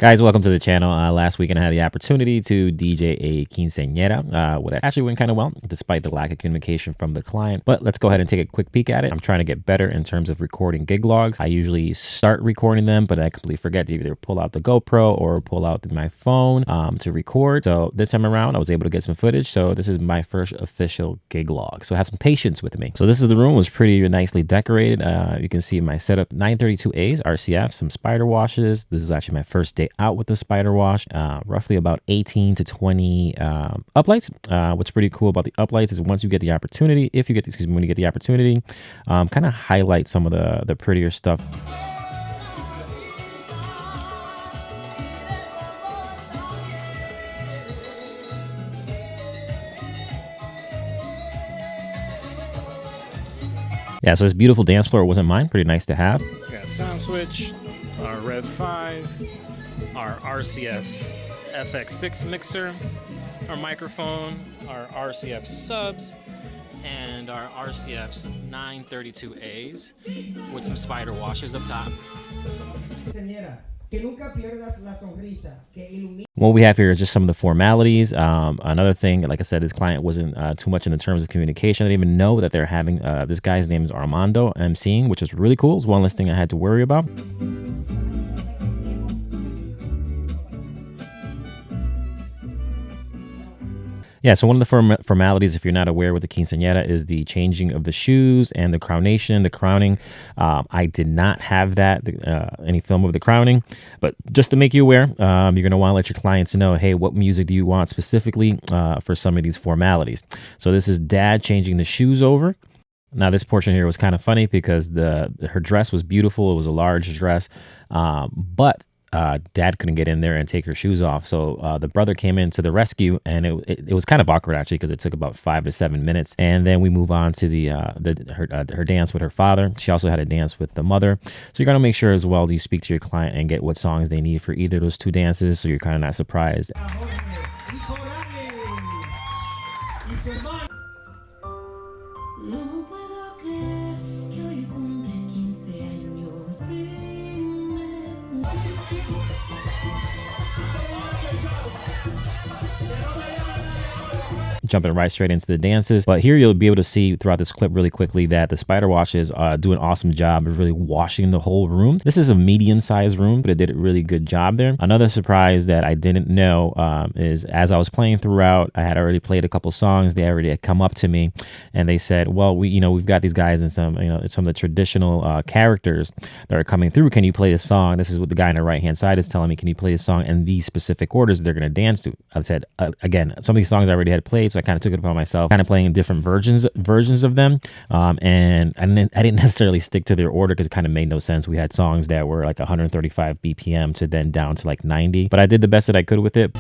Guys, welcome to the channel. Last weekend I had the opportunity to DJ a quinceañera, which actually went kind of well, despite the lack of communication from the client. But let's go ahead and take a quick peek at it. I'm trying to get better in terms of recording gig logs. I usually start recording them, but I completely forget to either pull out the GoPro or pull out my phone to record. So this time around, I was able to get some footage. So this is my first official gig log. So have some patience with me. So this is the room. It was pretty nicely decorated. You can see my setup: 932As, RCF, some spider washes. This is actually my first day out with the spider wash. Roughly about 18 to 20 uplights. What's pretty cool about the uplights is once you get the opportunity, when you get the opportunity, kind of highlight some of the prettier stuff. Yeah, so this beautiful dance floor wasn't mine. Pretty nice to have. We got sound switch, our Rev 5, our RCF FX6 mixer, our microphone, our RCF subs, and our RCF's 932As with some spider washers up top. What we have here is just some of the formalities. Another thing, like I said, this client wasn't too much in the terms of communication. I didn't even know that they're having, this guy's name is Armando emceeing, which is really cool. It's one less thing I had to worry about. Yeah, so one of the formalities, if you're not aware with the quinceañera, is the changing of the shoes and the crownation, the crowning. I did not have that, any film of the crowning, but just to make you aware, you're going to want to let your clients know, hey, what music do you want specifically for some of these formalities? So this is dad changing the shoes over. Now, this portion here was kind of funny because her dress was beautiful. It was a large dress, but dad couldn't get in there and take her shoes off. So the brother came in to the rescue, and it was kind of awkward actually because it took about 5 to 7 minutes. And then we move on to her dance with her father. She also had a dance with the mother. So you're going to make sure as well you speak to your client and get what songs they need for either of those two dances, so you're kind of not surprised. Jumping right straight into the dances. But here you'll be able to see throughout this clip really quickly that the spider washes do an awesome job of really washing the whole room. This is a medium-sized room, but it did a really good job there. Another surprise that I didn't know is as I was playing throughout, I had already played a couple songs. They already had come up to me and they said, well, we've got these guys and some of the traditional characters that are coming through. Can you play this song? This is what the guy on the right-hand side is telling me. Can you play this song in these specific orders that they're going to dance to? I said, again, some of these songs I already had played, so I kind of took it upon myself, kind of playing different versions of them, and I didn't necessarily stick to their order because it kind of made no sense. We had songs that were like 135 BPM to then down to like 90, but I did the best that I could with it.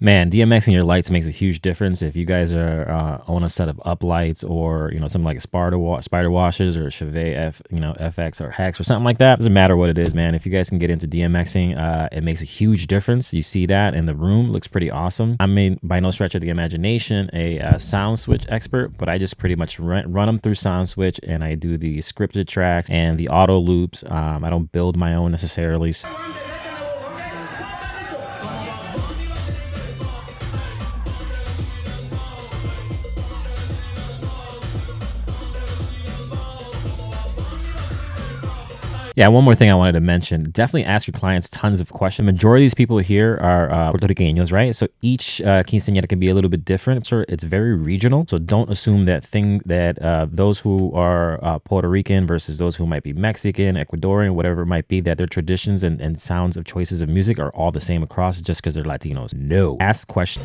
Man, DMXing your lights makes a huge difference. If you guys are own a set of uplights or something like spider washes or Chevette FX or Hex or something like that, doesn't matter what it is, man. If you guys can get into DMXing, it makes a huge difference. You see that in the room, looks pretty awesome. I mean, by no stretch of the imagination a sound switch expert, but I just pretty much run them through sound switch, and I do the scripted tracks and the auto loops. I don't build my own necessarily. Yeah, one more thing I wanted to mention. Definitely ask your clients tons of questions. Majority of these people here are Puerto Ricanos, right? So each quinceañera can be a little bit different. So it's very regional. So don't assume that those who are Puerto Rican versus those who might be Mexican, Ecuadorian, whatever it might be, that their traditions and sounds of choices of music are all the same across just because they're Latinos. No. Ask questions.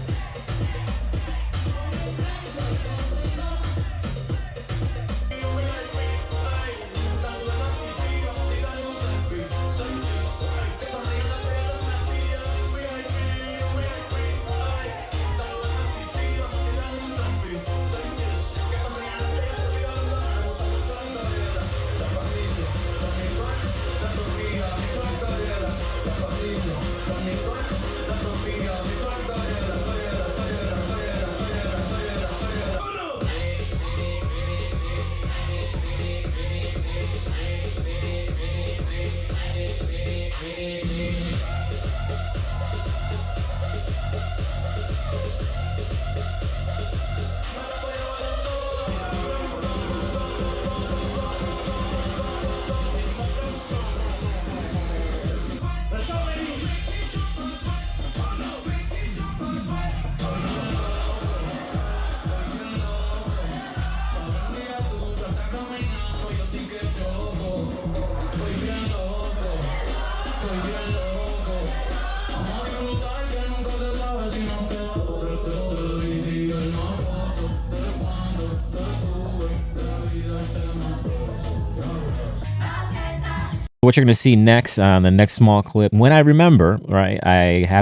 What you're going to see next, the next small clip, when I remember, right,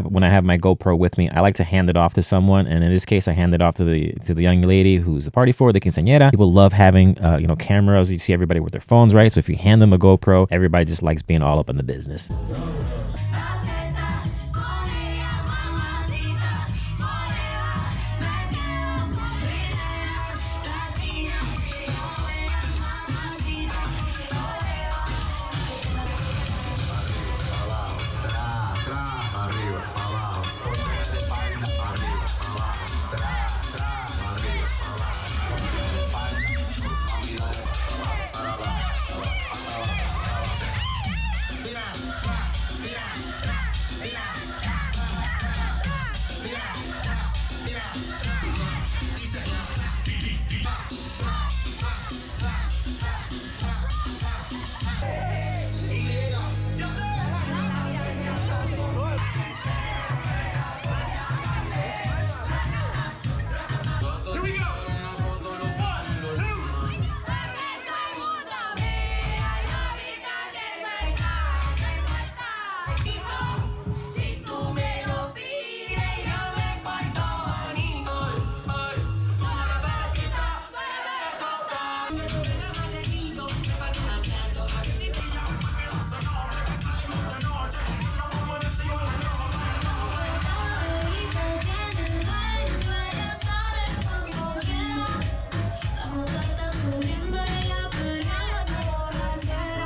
when I have my GoPro with me, I like to hand it off to someone, and in this case, I hand it off to the young lady who's the party for, the quinceañera. People love having cameras. You see everybody with their phones, right? So if you hand them a GoPro, everybody just likes being all up in the business.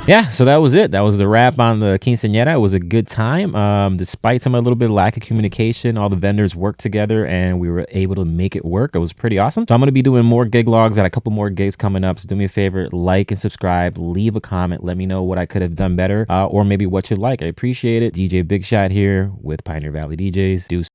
Yeah, so that was it. That was the wrap on the quinceañera. It was a good time. Despite some a little bit of lack of communication, all the vendors worked together and we were able to make it work. It was pretty awesome. So I'm going to be doing more gig logs. Got a couple more gigs coming up. So do me a favor, like and subscribe, leave a comment. Let me know what I could have done better or maybe what you like. I appreciate it. DJ Big Shot here with Pioneer Valley DJs. Deuce.